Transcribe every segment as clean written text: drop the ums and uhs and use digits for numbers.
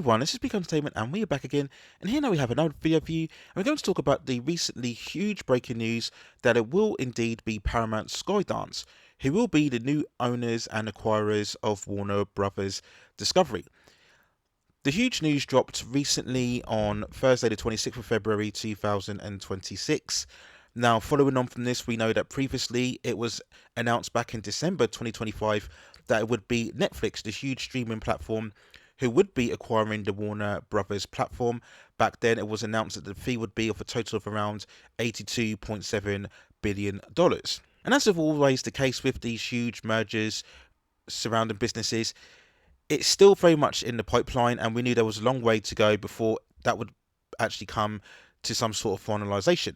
everyone, this is Big Entertainment and we are back again, and here now we have another video for you, and we're going to talk about the recently huge breaking news that it will indeed be Paramount Skydance, who will be the new owners and acquirers of Warner Brothers Discovery. The huge news dropped recently on Thursday the 26th of February 2026. Now, following on from this, we know that previously it was announced back in December 2025 that it would be Netflix, the huge streaming platform, who would be acquiring the Warner Brothers platform. Back then, it was announced that the fee would be of a total of around $82.7 billion. And as is always the case with these huge mergers surrounding businesses, it's still very much in the pipeline, and we knew there was a long way to go before that would actually come to some sort of finalisation.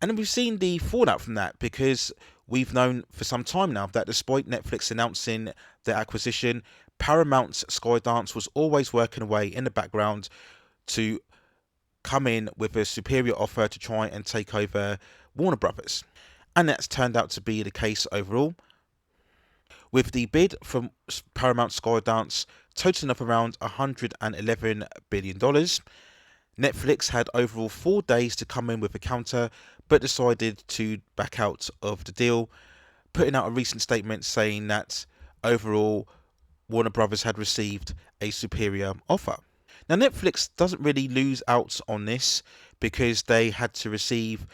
And we've seen the fallout from that, because we've known for some time now that despite Netflix announcing their acquisition, Paramount Skydance was always working away in the background to come in with a superior offer to try and take over Warner Brothers. And that's turned out to be the case overall, with the bid from Paramount Skydance totaling up around $111 billion. Netflix had overall 4 days to come in with a counter, but decided to back out of the deal, putting out a recent statement saying that overall Warner Brothers had received a superior offer. Now, Netflix doesn't really lose out on this, because they had to receive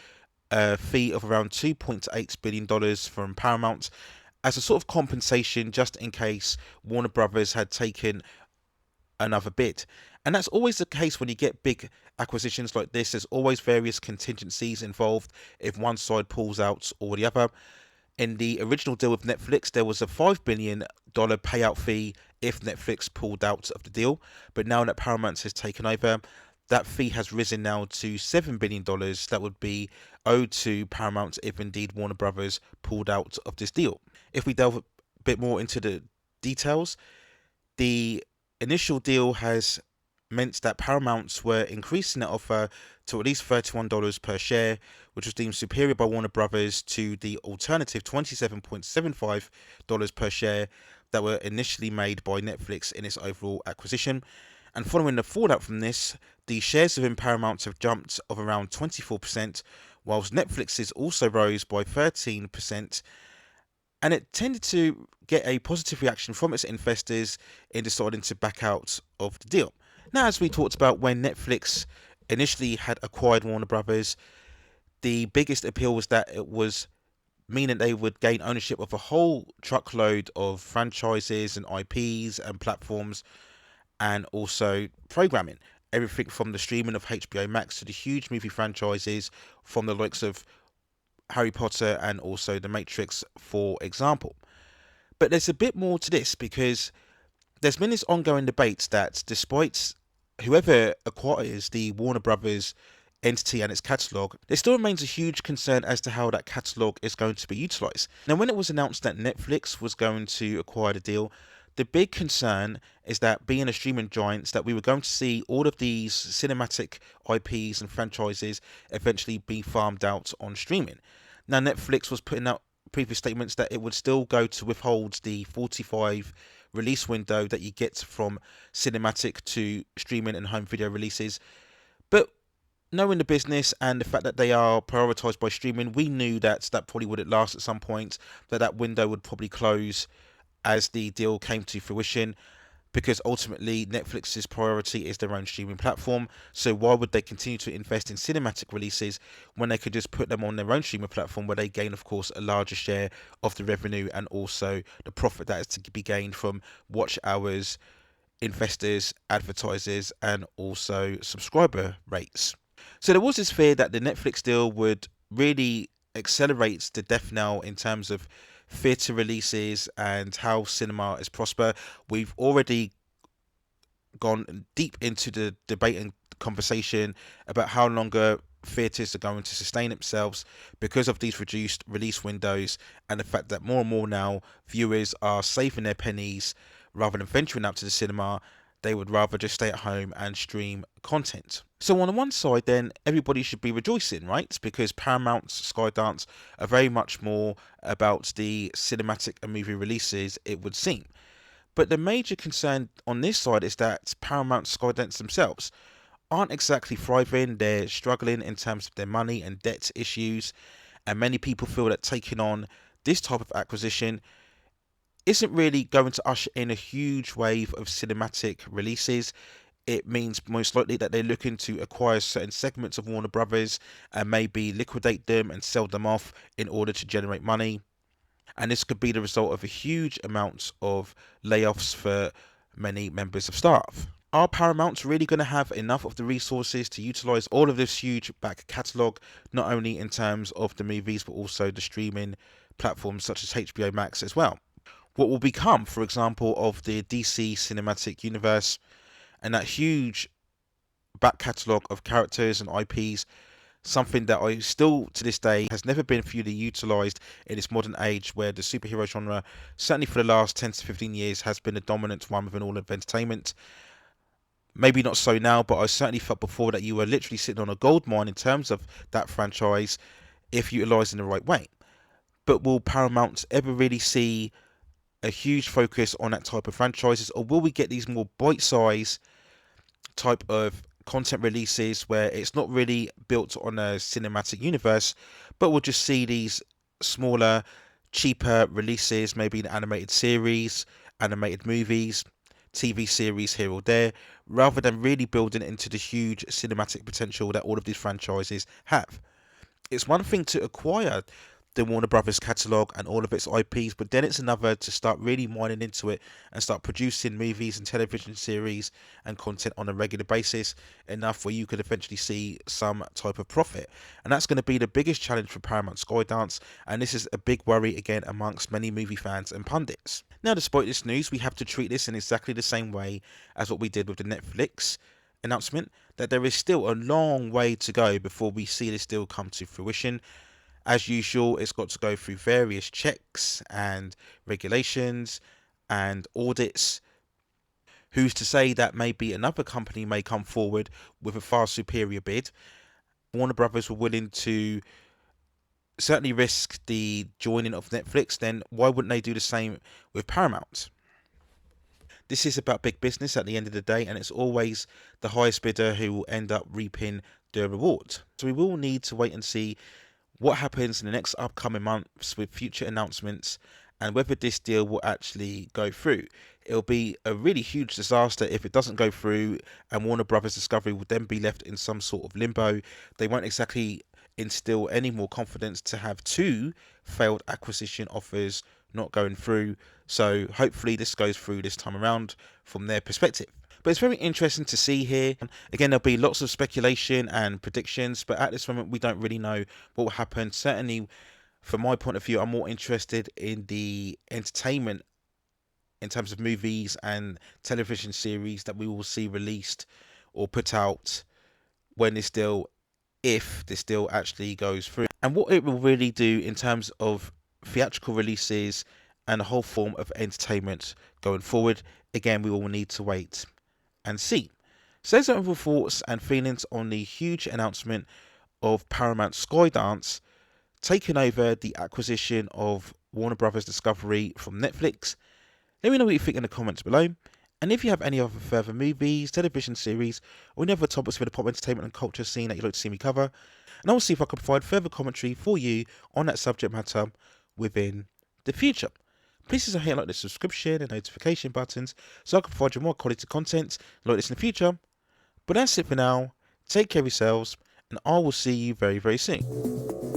a fee of around $2.8 billion from Paramount as a sort of compensation, just in case Warner Brothers had taken another bid. And that's always the case when you get big acquisitions like this. There's always various contingencies involved if one side pulls out or the other. In the original deal with Netflix, there was a $5 billion payout fee if Netflix pulled out of the deal. But now that Paramount has taken over, that fee has risen now to $7 billion that would be owed to Paramount if indeed Warner Brothers pulled out of this deal. If we delve a bit more into the details, the initial deal has meant that Paramount were increasing their offer to at least $31 per share, which was deemed superior by Warner Brothers to the alternative $27.75 per share that were initially made by Netflix in its overall acquisition. And following the fallout from this, the shares within Paramount have jumped of around 24%, whilst Netflix's also rose by 13%. And it tended to get a positive reaction from its investors in deciding to back out of the deal. Now, as we talked about, when Netflix initially had acquired Warner Brothers, the biggest appeal was that it was meaning they would gain ownership of a whole truckload of franchises and IPs and platforms, and also programming. Everything from the streaming of HBO Max to the huge movie franchises from the likes of Harry Potter and also The Matrix, for example. But there's a bit more to this, because there's been this ongoing debate that despite whoever acquires the Warner Brothers entity and its catalogue, there still remains a huge concern as to how that catalogue is going to be utilised. Now, when it was announced that Netflix was going to acquire the deal, the big concern is that, being a streaming giant, that we were going to see all of these cinematic IPs and franchises eventually be farmed out on streaming. Now, Netflix was putting out previous statements that it would still go to withhold the 45 release window that you get from cinematic to streaming and home video releases. But knowing the business and the fact that they are prioritized by streaming, we knew that that probably wouldn't last at some point, that window would probably close as the deal came to fruition, because ultimately Netflix's priority is their own streaming platform. So why would they continue to invest in cinematic releases when they could just put them on their own streaming platform, where they gain, of course, a larger share of the revenue and also the profit that is to be gained from watch hours, investors, advertisers, and also subscriber rates. So there was this fear that the Netflix deal would really accelerate the death knell in terms of theatre releases and how cinema is prosper. We've already gone deep into the debate and conversation about how longer theatres are going to sustain themselves because of these reduced release windows, and the fact that more and more now viewers are saving their pennies rather than venturing out to the cinema. They would rather just stay at home and stream content. So on the one side, then, everybody should be rejoicing, right? Because Paramount Skydance are very much more about the cinematic and movie releases, it would seem. But the major concern on this side is that Paramount Skydance themselves aren't exactly thriving. They're struggling in terms of their money and debt issues, and many people feel that taking on this type of acquisition isn't really going to usher in a huge wave of cinematic releases. It means most likely that they're looking to acquire certain segments of Warner Brothers and maybe liquidate them and sell them off in order to generate money. And this could be the result of a huge amount of layoffs for many members of staff. Are Paramount really going to have enough of the resources to utilize all of this huge back catalogue, not only in terms of the movies but also the streaming platforms such as HBO Max as well? What will become, for example, of the DC cinematic universe and that huge back catalogue of characters and IPs, something that I still to this day has never been fully utilised in this modern age where the superhero genre, certainly for the last 10 to 15 years, has been a dominant one within all of entertainment. Maybe not so now, but I certainly felt before that you were literally sitting on a gold mine in terms of that franchise if utilised in the right way. But will Paramount ever really see a huge focus on that type of franchises, or will we get these more bite-sized type of content releases where it's not really built on a cinematic universe, but we'll just see these smaller, cheaper releases, maybe an animated series, animated movies, TV series here or there, rather than really building into the huge cinematic potential that all of these franchises have. It's one thing to acquire the Warner Brothers catalogue and all of its IPs, but then it's another to start really mining into it and start producing movies and television series and content on a regular basis, enough where you could eventually see some type of profit. And that's going to be the biggest challenge for Paramount Skydance, and this is a big worry again amongst many movie fans and pundits. Now, despite this news, we have to treat this in exactly the same way as what we did with the Netflix announcement, that there is still a long way to go before we see this deal come to fruition. As usual, it's got to go through various checks and regulations and audits. Who's to say that maybe another company may come forward with a far superior bid? Warner Brothers were willing to certainly risk the joining of Netflix, then why wouldn't they do the same with Paramount? This is about big business at the end of the day, and it's always the highest bidder who will end up reaping the reward. So we will need to wait and see what happens in the next upcoming months with future announcements and whether this deal will actually go through. It'll be a really huge disaster if it doesn't go through, and Warner Brothers Discovery will then be left in some sort of limbo. They won't exactly instill any more confidence to have two failed acquisition offers not going through. So hopefully this goes through this time around from their perspective. But it's very interesting to see here. Again, there'll be lots of speculation and predictions, but at this moment we don't really know what will happen. Certainly from my point of view, I'm more interested in the entertainment in terms of movies and television series that we will see released or put out when this deal, if this deal actually goes through, and what it will really do in terms of theatrical releases and a whole form of entertainment going forward. Again, we will need to wait and see. So there's overall thoughts and feelings on the huge announcement of Paramount Skydance taking over the acquisition of Warner Brothers Discovery from Netflix. Let me know what you think in the comments below. And if you have any other further movies, television series, or any other topics for the pop entertainment and culture scene that you'd like to see me cover, and I'll see if I can provide further commentary for you on that subject matter within the future. Please also hit like the subscription and notification buttons so I can provide you more quality content like this in the future. But that's it for now. Take care of yourselves, and I will see you very, very soon.